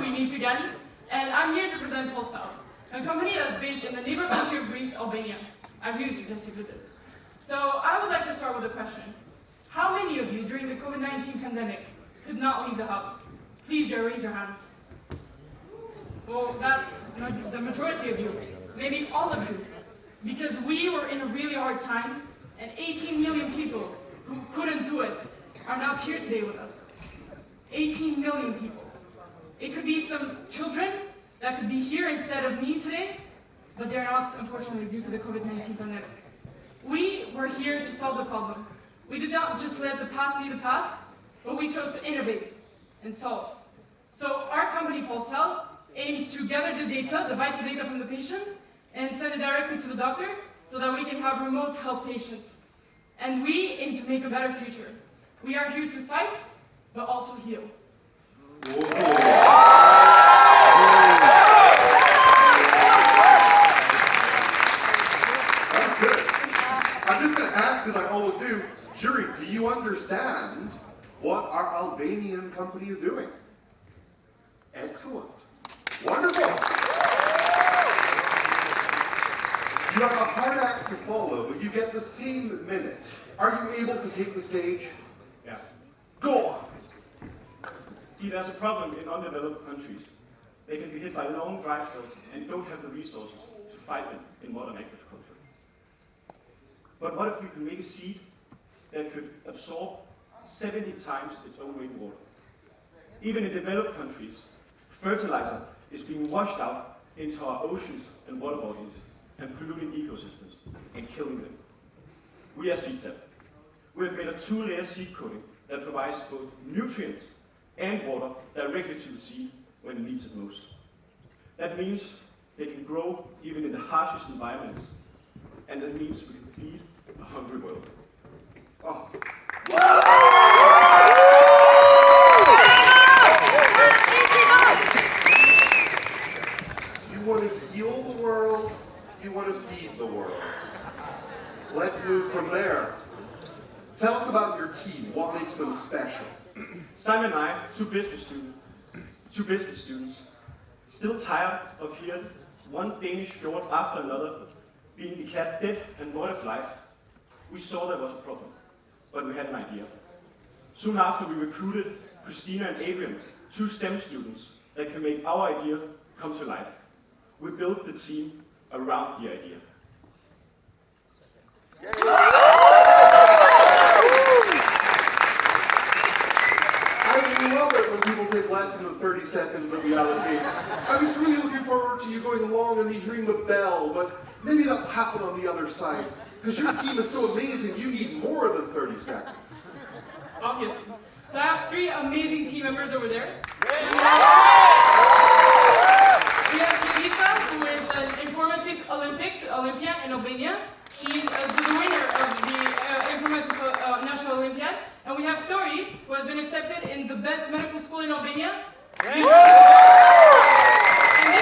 we meet again, and I'm here to present Polstal, a company that's based in the neighbor country of Greece, Albania. I really suggest you visit. So I would like to start with a question. How many of you during the COVID-19 pandemic could not leave the house? Please raise your hands. Well, that's the majority of you, maybe all of you, because we were in a really hard time, and 18 million people who couldn't do it are now here today with us. 18 million people. It could be some children that could be here instead of me today, but they're not, unfortunately, due to the COVID-19 pandemic. We were here to solve the problem. We did not just let the past be the past, but we chose to innovate and solve. So our company, Polstal, aims to gather the data, the vital data from the patient, and send it directly to the doctor so that we can have remote health patients. And we aim to make a better future. We are here to fight, but also heal. That's good. I'm just going to ask, as I always do, jury, do you understand what our Albanian company is doing? Excellent. Wonderful. You have a hard act to follow, but you get the same minute. Are you able to take the stage? Yeah. Go on. See, there's a problem in undeveloped countries. They can be hit by long dry spells and don't have the resources to fight them in modern agriculture. But what if we could make a seed that could absorb 70 times its own weight in water? Even in developed countries, fertilizer is being washed out into our oceans and water bodies and polluting ecosystems and killing them. We are Seed Set. We have made a 2-layer seed coating that provides both nutrients and water directly to the seed when it needs it most. That means they can grow even in the harshest environments, and that means we can feed a hungry world. Oh. You want to heal the world, you want to feed the world. Let's move from there. Tell us about your team. What makes them special? Simon and I, two business students, still tired of hearing one Danish fjord after another being declared dead and void of life, we saw there was a problem, but we had an idea. Soon after, we recruited Christina and Adrian, two STEM students that can make our idea come to life. We built the team around the idea. I love it when people take less than the 30 seconds that we allocate. I was really looking forward to you going along and me hearing the bell, but maybe that'll happen on the other side. Because your team is so amazing, you need more than 30 seconds. Obviously. So I have 3 amazing team members over there. We have Elisa, who is an Informatics Olympian in Albania. She is the winner of the Informatics National Olympiad. And we have Thori, who has been accepted in the best medical school in Albania. And then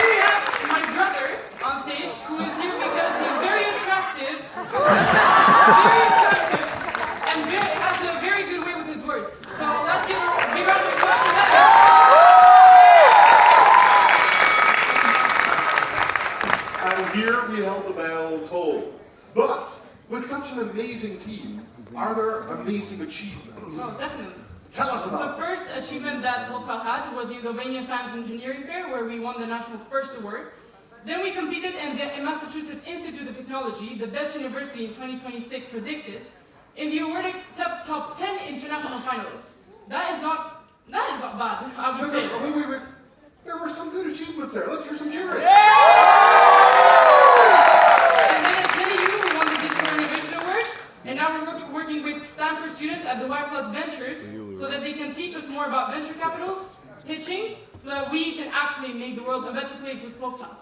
we have my brother on stage, who is here because he's very attractive, and has a very good way with his words. So let's give a big round of applause for that. And here we held the bell toll. But with such an amazing team, are there amazing achievements? Oh, definitely. Tell us about The first achievement that Polstal had was in the Albania Science and Engineering Fair, where we won the National First Award. Then we competed in the Massachusetts Institute of Technology, the best university in 2026 predicted, in the Awardix top 10 international finalists. That is not bad, I would say. Wait. There were some good achievements there. Let's hear some cheering. And then at TNU, we won the Digital Innovation Award. And now we're working with Stanford students at the Y+ Ventures so that they can teach us more about venture capitals, pitching, so that we can actually make the world a better place with Polstal.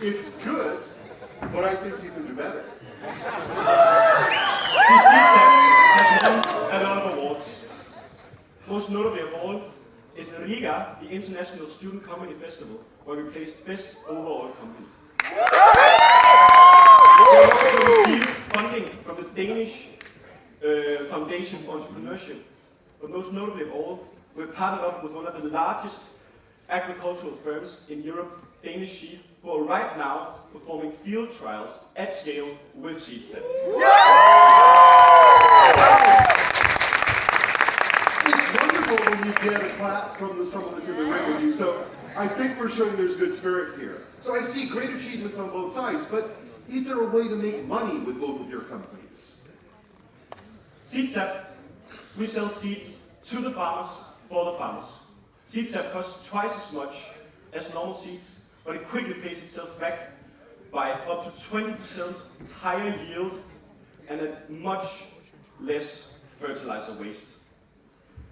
It's good, but I think you can do better. See, Seed Set has won a lot of awards. Most notably of all is the Riga, the International Student Comedy Festival, where we placed Best Overall Company. We also received funding from the Danish foundation for entrepreneurship. But most notably of all, we're partnered up with one of the largest agricultural firms in Europe, Danish Sheep, who are right now performing field trials at scale with SeedSet. It's wonderful when you get a clap from someone that's in the ring with you, so I think we're showing there's good spirit here. So I see great achievements on both sides, but is there a way to make money with both of your companies? SeedSet, we sell seeds to the farmers for the farmers. SeedSet costs twice as much as normal seeds, but it quickly pays itself back by up to 20% higher yield and at much less fertilizer waste.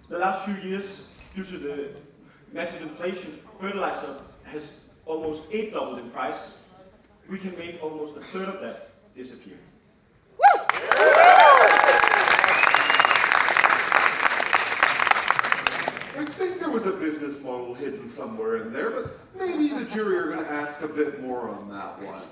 The last few years, due to the massive inflation, fertilizer has almost 8-doubled in price. We can make almost a third of that disappear. I think there was a business model hidden somewhere in there, but maybe the jury are going to ask a bit more on that one.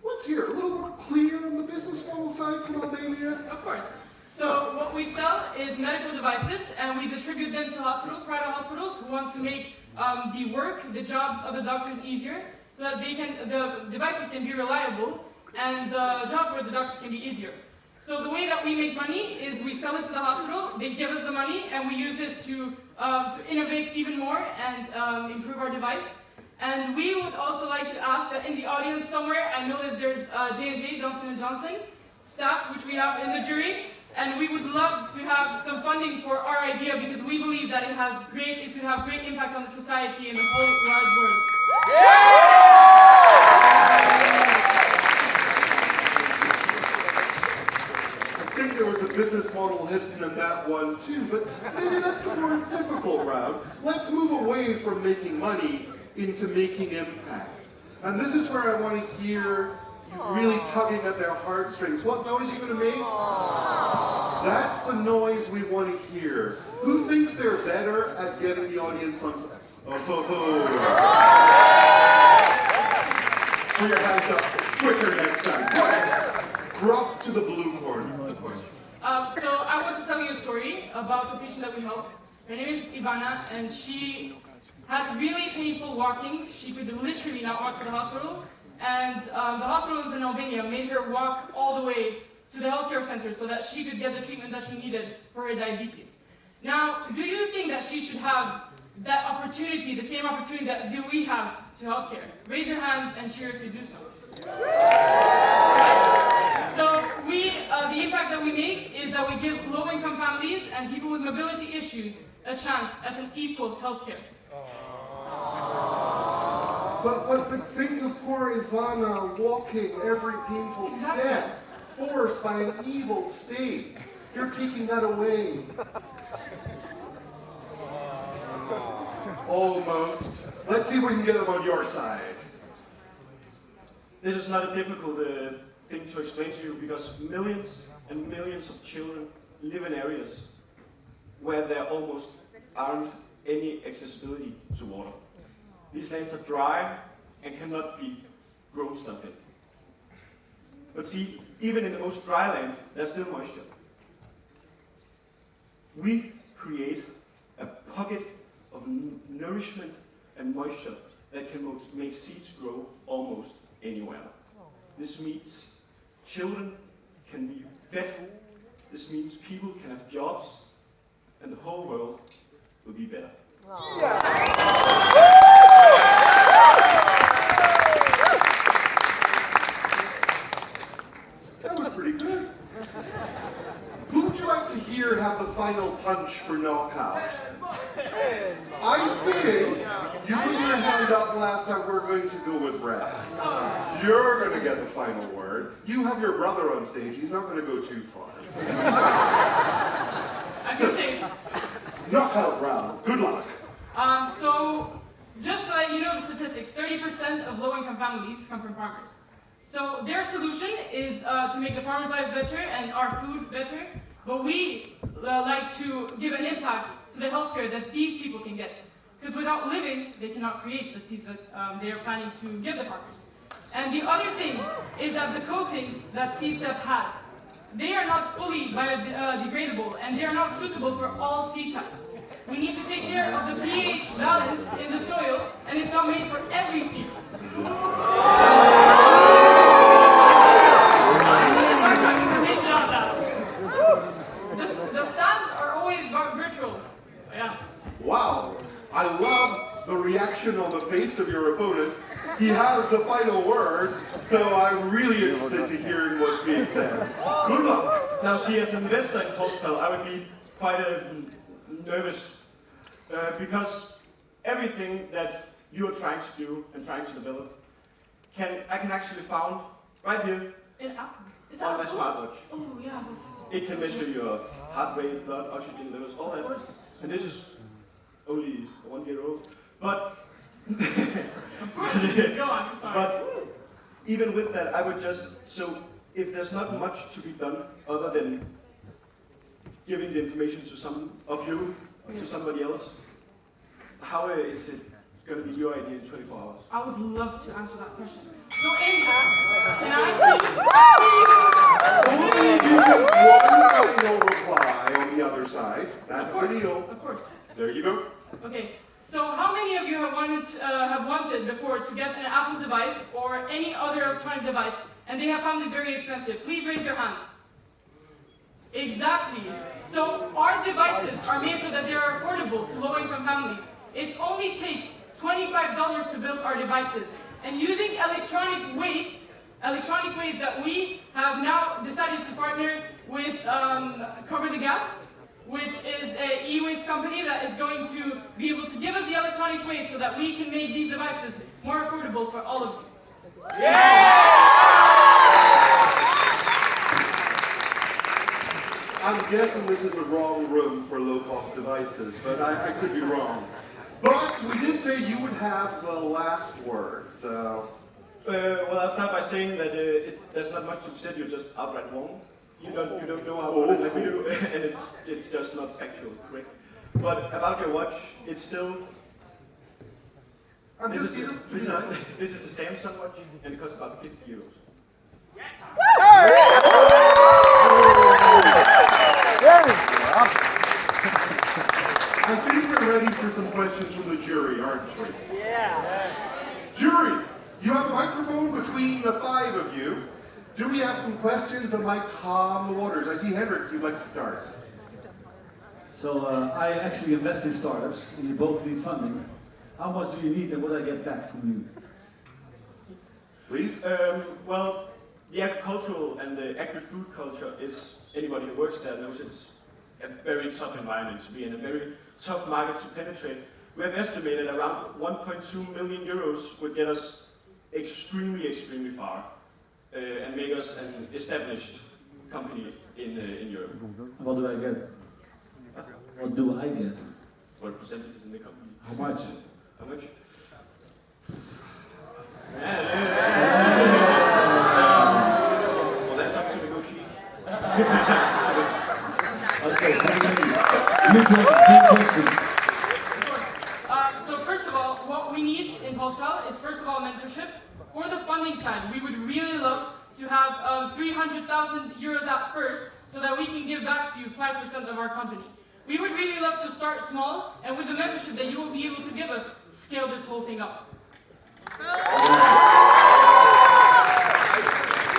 Let's hear a little more clear on the business model side from Albania. Of course. So what we sell is medical devices, and we distribute them to hospitals, private hospitals, who want to make the jobs of the doctors easier, so that the devices can be reliable, and the job for the doctors can be easier. So the way that we make money is we sell it to the hospital, they give us the money, and we use this to innovate even more and improve our device. And we would also like to ask that in the audience somewhere, I know that there's J&J, Johnson & Johnson, staff, which we have in the jury, and we would love to have some funding for our idea because we believe that it could have great impact on the society and the whole wide world. I think there was a business model hidden in that one too, but maybe that's the more difficult route. Let's move away from making money into making impact. And this is where I want to hear you really tugging at their heartstrings. What noise are you going to make? That's the noise we want to hear. Who thinks they're better at getting the audience on side? Oh, ho, ho. Put your hands up quicker next time. Go ahead. Cross to the blue corner. Of course. So I want to tell you a story about a patient that we helped. Her name is Ivana, and she had really painful walking. She could literally not walk to the hospital. And the hospitals in Albania made her walk all the way to the healthcare center so that she could get the treatment that she needed for her diabetes. Now, do you think that she should have that opportunity, the same opportunity that we have to healthcare? Raise your hand and cheer if you do so. Right. So the impact that we make is that we give low-income families and people with mobility issues a chance at an equal healthcare. But think of poor Ivana walking every painful step, forced by an evil state. You're taking that away. Almost. Let's see if we can get them on your side. This is not a difficult thing to explain to you because millions and millions of children live in areas where there almost aren't any accessibility to water. These lands are dry and cannot be grown stuff in. But see, even in the most dry land, there's still moisture. We create a pocket of nourishment and moisture that can make seeds grow almost anywhere. This means children can be fed, this means people can have jobs, and the whole world will be better. That was pretty good. Who would you like to hear have the final punch for knockout? I think you put your hand up last time. We're going to go with red. You're going to get the final word. You have your brother on stage. He's not going to go too far. I can say. Knockout round. Good luck. So, just so that you know the statistics, 30% of low-income families come from farmers. So their solution is to make the farmers' lives better and our food better, but we like to give an impact to the healthcare that these people can get. Because without living, they cannot create the seeds that they are planning to give the farmers. And the other thing is that the coatings that SeedSep has they are not fully biodegradable and they are not suitable for all seed types. We need to take care of the pH balance in the soil, and it's not made for every seed. I'm going to mark my information on that. The stands are always virtual. So yeah. Wow, I love the reaction on the face of your opponent. He has the final word, so I'm really interested to hearing what's being said. Good luck. Now, see, as an investor in PulsePal, I would be quite nervous because everything that you are trying to do and trying to develop, I can actually found right here Is on my cool? smartwatch. Oh yeah, that's... It can measure your heart rate, blood, oxygen levels, all that. And this is only 1 year old. But Go on, sorry. But even with that, I would just, so if there's not much to be done other than giving the information to some of you, to somebody else, how is it going to be your idea in 24 hours? I would love to answer that question. So, can I Only give one final reply on the other side. That's the deal. Of course. There you go. Okay. So, how many of you have wanted before to get an Apple device or any other electronic device, and they have found it very expensive? Please raise your hands. Exactly. So, our devices are made so that they are affordable to low-income families. It only takes $25 to build our devices. And using electronic waste that we have now decided to partner with Cover the Gap, which is an e-waste company that is going to be able to give us the electronic waste so that we can make these devices more affordable for all of you. I'm guessing this is the wrong room for low-cost devices, but I could be wrong. But we did say you would have the last word, so... Well, I'll start by saying that there's not much to be said, you're just outright wrong. You don't know how to like we do, and it's just not factual correct. But about your watch, it's still... This is a Samsung watch, and it costs about 50 euros. I think we're ready for some questions from the jury, aren't we? Yeah. Jury, you have a microphone between the five of you. Do we have some questions that might calm the waters? I see Henrik, you'd like to start. So I actually invest in startups, and you both need funding. How much do you need, and what do I get back from you? Please? Well, the agricultural and the agri-food culture is, anybody who works there knows it's a very tough environment to be in, a very tough market to penetrate. We have estimated around 1.2 million euros would get us extremely, extremely far and make us an established company in Europe. What do I get? What do I get? What percentages in the company? How much? How much? Well, that's up to negotiation. Okay, same question. So first of all, what we need in PulsePal is first of all mentorship. For the funding side, we would really love to have 300,000 euros at first so that we can give back to you 5% of our company. We would really love to start small, and with the mentorship that you will be able to give us, scale this whole thing up.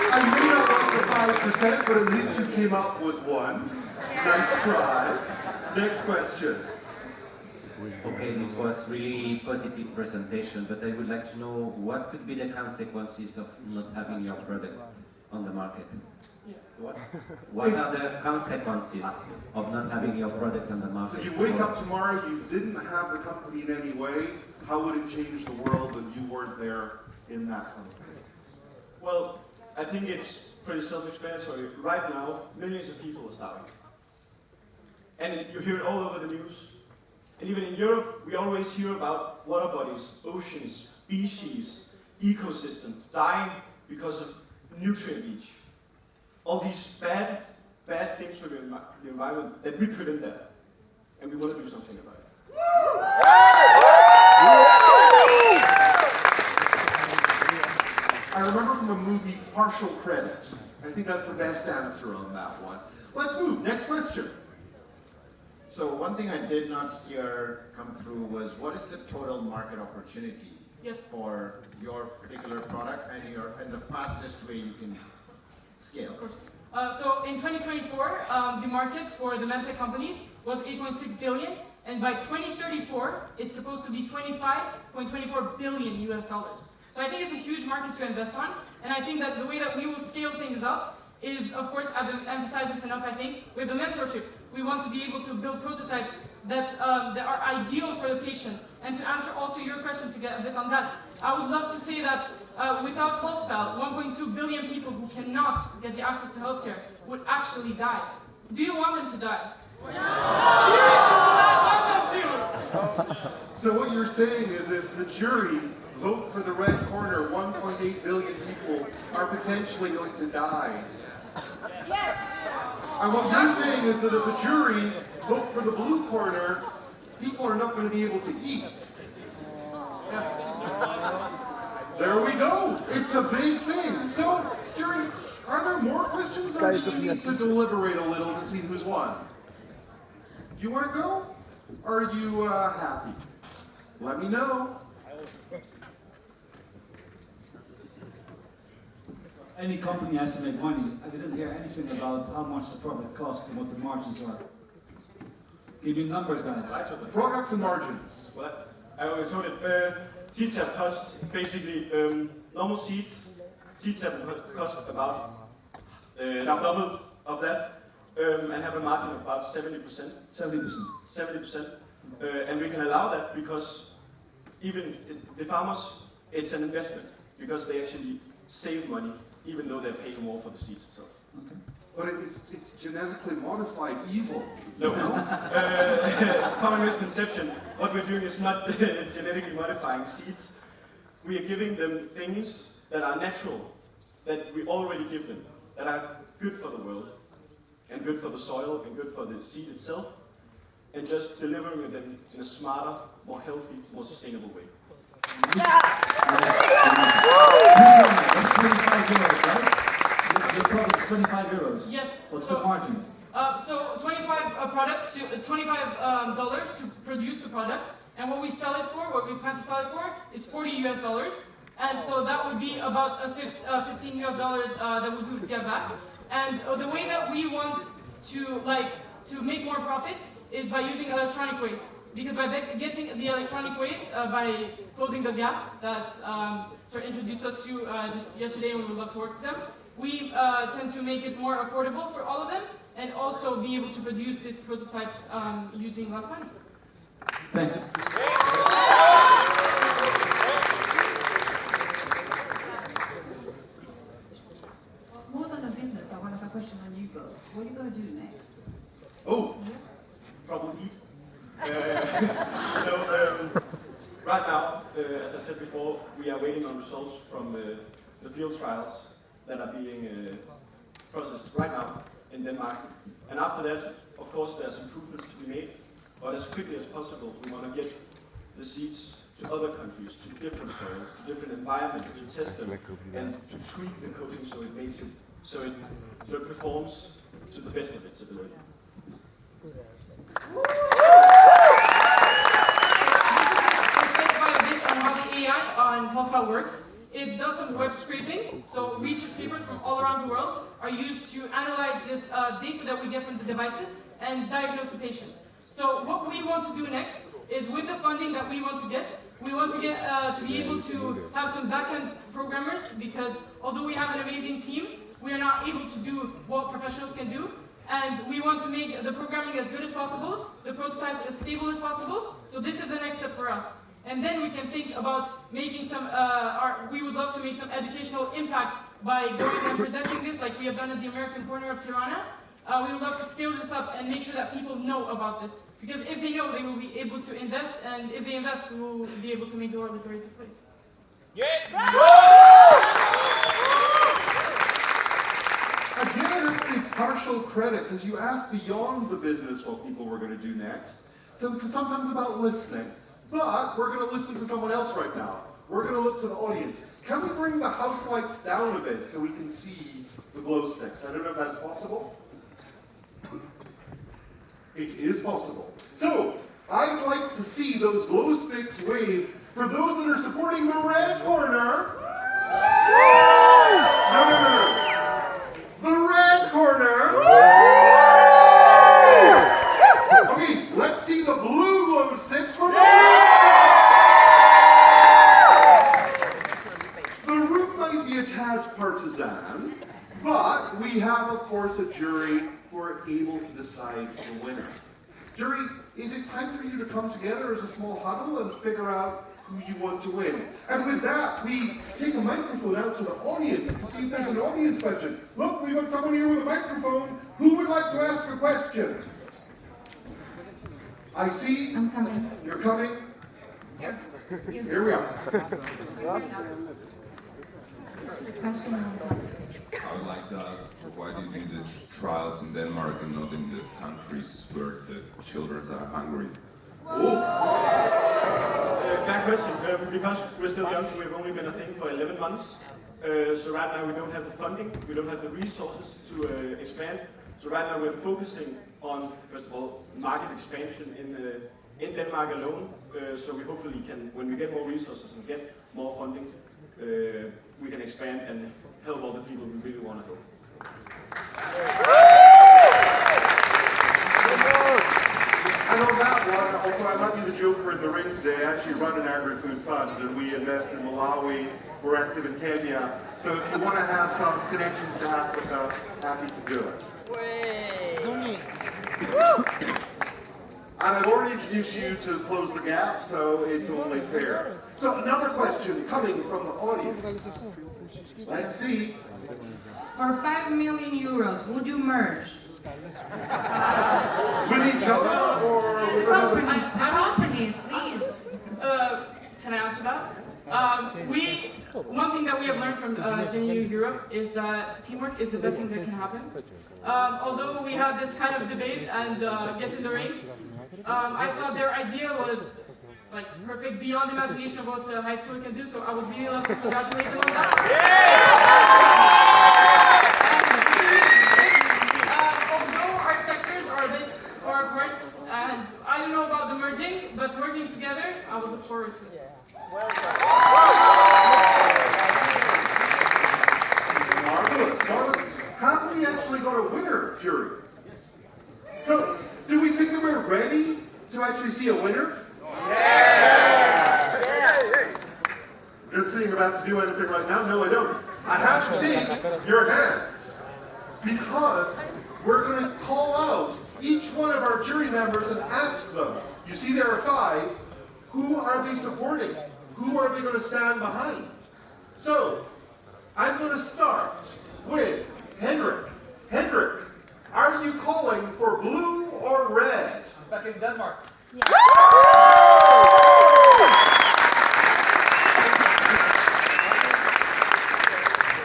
I may not want the 5%, but at least you came up with one. Nice try. Next question. Okay, this was really positive presentation, but I would like to know what could be the consequences of not having your product on the market? What? What are the consequences of not having your product on the market? So you wake up tomorrow, you didn't have the company in any way. How would it change the world if you weren't there in that company? Well, I think it's pretty self-explanatory. Right now, millions of people are starving. And you hear it all over the news. And even in Europe, we always hear about water bodies, oceans, species, ecosystems dying because of nutrient leach. All these bad things for the environment that we put in there. And we want to do something about it. I remember from the movie Partial Credit, I think that's the best answer on that one. Let's move. Next question. So one thing I did not hear come through was what is the total market opportunity Yes. for your particular product and the fastest way you can scale? Of course. So in 2024, the market for the medtech companies was 8.6 billion, and by 2034, it's supposed to be 25.24 billion US dollars. So I think it's a huge market to invest on, and I think that the way that we will scale things up is, of course, I've emphasized this enough, I think, with the mentorship. We want to be able to build prototypes that are ideal for the patient. And to answer also your question, to get a bit on that, I would love to say that without PulsePal, 1.2 billion people who cannot get the access to healthcare would actually die. Do you want them to die? Seriously, do I want them to? So what you're saying is if the jury vote for the red corner, 1.8 billion people are potentially going to die. And what you're saying is that if the jury vote for the blue corner, people are not going to be able to eat. There we go. It's a big thing. So, jury, are there more questions, or do you need to deliberate a little to see who's won? Do you want to go? Or are you happy? Let me know. Any company has to make money. I didn't hear anything about how much the product costs and what the margins are. Give me numbers, guys. Products and margins. Well, I already told it. Seats have cost basically normal seats. Seats have cost about double of that, and have a margin of about 70%. 70%. 70%, and we can allow that because even the farmers, it's an investment because they actually save money, even though they're paying more for the seeds itself. Okay. But it's genetically modified evil. No. Common misconception. What we're doing is not genetically modifying seeds. We are giving them things that are natural, that we already give them, that are good for the world, and good for the soil, and good for the seed itself, and just delivering them in a smarter, more healthy, more sustainable way. That's 25 euros, right? Your product's 25 euros. Yes. What's So- the margin? So 25 products to $25 to produce the product, and what we sell it for, what we plan to sell it for, is $40 US, and so that would be about a $15 US that we would get back. And the way that we want to make more profit is by using electronic waste, because by getting the electronic waste, by closing the gap that sort of introduced us to just yesterday, and we would love to work with them, we tend to make it more affordable for all of them, and also be able to produce these prototypes using less money. Thanks. More than a business, I want to have a question on you both. What are you going to do next? Oh, Probably eat. Right now, as I said before, we are waiting on results from the field trials that are being processed right now in Denmark. And after that, of course, there's improvements to be made, but as quickly as possible, we want to get the seeds to other countries, to different soils, to different environments, to test them, and to tweak the coating so it makes it, so it performs to the best of its ability. This is to specify a bit on how the AI on PulsePal works. It does some web scraping, so research papers from all around the world are used to analyze this data that we get from the devices and diagnose the patient. So what we want to do next is, with the funding that we want to get to be able to have some back-end programmers, because although we have an amazing team, we are not able to do what professionals can do. And we want to make the programming as good as possible, the prototypes as stable as possible. So this is the next step for us. And then we can think about making some, we would love to make some educational impact by going and presenting this like we have done at the American corner of Tirana. We would love to scale this up and make sure that people know about this. Because if they know, they will be able to invest, and if they invest, we will be able to make the world a greater place. again, it's a partial credit, because you asked beyond the business what people were going to do next. So it's sometimes about listening. But we're going to listen to someone else right now. we're going to look to the audience. Can we bring the house lights down a bit so we can see the glow sticks? I don't know if that's possible. It is possible. So, I'd like to see those glow sticks wave for those that are supporting the red corner. No. The red corner. Okay, let's see the blue glow sticks for the room might be a tad partisan, but we have, of course, a jury who are able to decide the winner. Jury, is it time for you to come together as a small huddle and figure out who you want to win? And with that, we take a microphone out to the audience to see if there's an audience question. Look, we've got someone here with a microphone. Who would like to ask a question? I see. I'm coming. You're coming? Here we are. The question on I would like to ask, why do you do the trials in Denmark and not in the countries where the children are hungry? Fair question, because we're still young, we've only been a thing for 11 months. So right now we don't have the funding, we don't have the resources to expand. So right now we're focusing on, first of all, market expansion in Denmark alone. So we hopefully can, when we get more resources and get more funding, we can expand and help all the people we really want to help. And on that one, although I might be the joker in the ring today, I actually run an agri-food fund and we invest in Malawi, we're active in Kenya. So if you want to have some connections to Africa, happy to do it. And I've already introduced you to Close the Gap, so it's only fair. So another question coming from the audience. Let's see. For 5 million euros, would you merge? With each other or with another? Companies, please. Can I answer that? One thing that we have learned from JNU Europe is that teamwork is the best thing that can happen. Although we had this kind of debate and get in the ring, I thought their idea was like perfect, beyond imagination of what the high school can do. So I would really love to congratulate them on that. Although our sectors are a bit far apart, and I don't know about the merging, but working together, I would look forward to it. Marvelous. Have we actually got a winner, jury? So, do we think that we're ready to actually see a winner? Just seeing if I have to do anything right now. No, I don't. I have to take your hands because we're going to call out each one of our jury members and ask them. You see there are 5. Who are they supporting? Who are they going to stand behind? So, I'm going to start with Henrik. Henrik, are you calling for blue or red? Back in Denmark.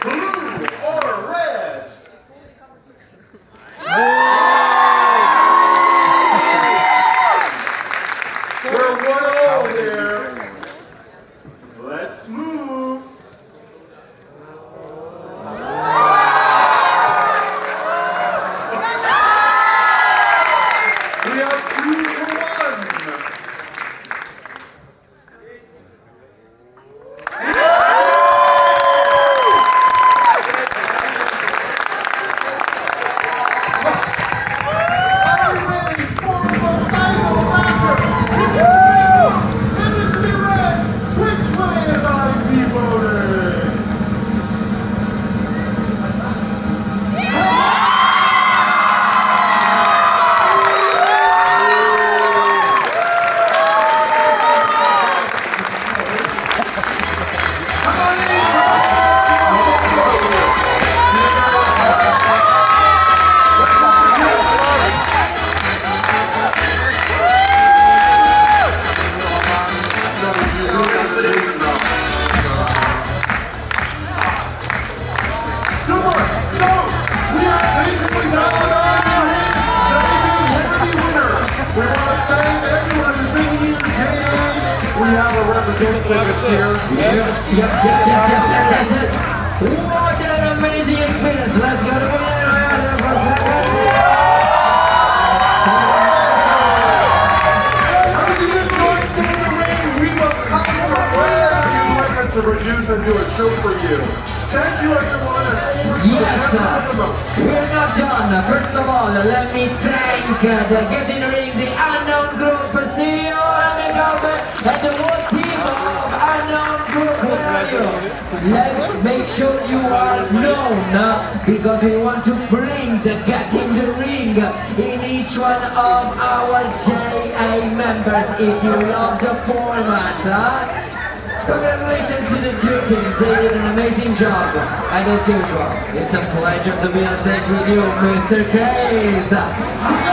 Blue or red? We're 1-0 here. Let's move. We have 2-1. we have a representative here. Yes. What an amazing experience. Let's go to the for a second. To produce and do a show for you. Thank you everyone and over Yes, we're not done. First of all, let me thank the Get in the Ring, the Unknown Group, CEO and the whole team of Unknown Group. Where are you? Let's make sure you are known because we want to bring the Get in the Ring in each one of our JA members if you love the format. Congratulations to the two teams, they did an amazing job. And as usual, it's a pleasure to be on stage with you, Mr. Keith.